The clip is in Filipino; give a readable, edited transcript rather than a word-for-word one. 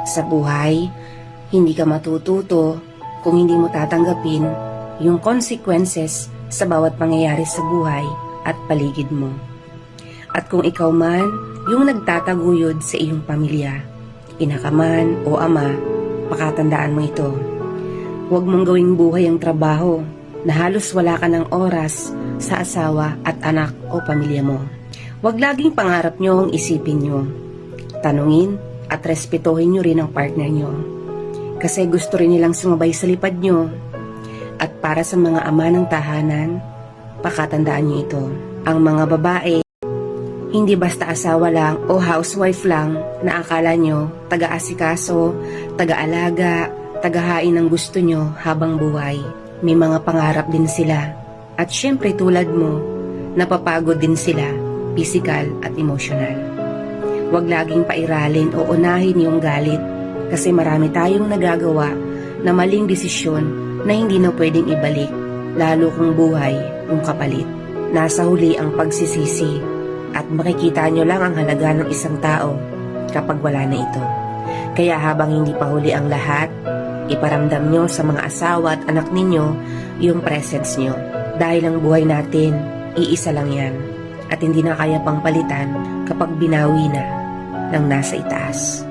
Sa buhay, hindi ka matututo kung hindi mo tatanggapin yung consequences sa bawat pangyayari sa buhay at paligid mo. At kung ikaw man yung nagtataguyod sa iyong pamilya, ina ka man o ama, pakatandaan mo ito. Huwag mong gawing buhay ang trabaho na halos wala ka ng oras sa asawa at anak o pamilya mo. Huwag laging pangarap nyo ang isipin nyo. Tanungin at respetuhin nyo rin ang partner nyo. Kasi gusto rin nilang sumabay sa lipad nyo. At para sa mga ama ng tahanan, pakatandaan nyo ito. Ang mga babae, hindi basta asawa lang o housewife lang na akala nyo taga-asikaso, taga-alaga, tagahain ang gusto nyo habang buhay. May mga pangarap din sila. At syempre tulad mo, napapagod din sila, physical at emotional. Huwag laging pairalin o unahin yung galit kasi marami tayong nagagawa na maling desisyon na hindi na pwedeng ibalik, lalo kung buhay yung kapalit. Nasa huli ang pagsisisi at makikita nyo lang ang halaga ng isang tao kapag wala na ito. Kaya habang hindi pa huli ang lahat, iparamdam nyo sa mga asawa at anak ninyo yung presence nyo. Dahil ang buhay natin, iisa lang yan. At hindi na kaya pang palitan kapag binawi na ng nasa itaas.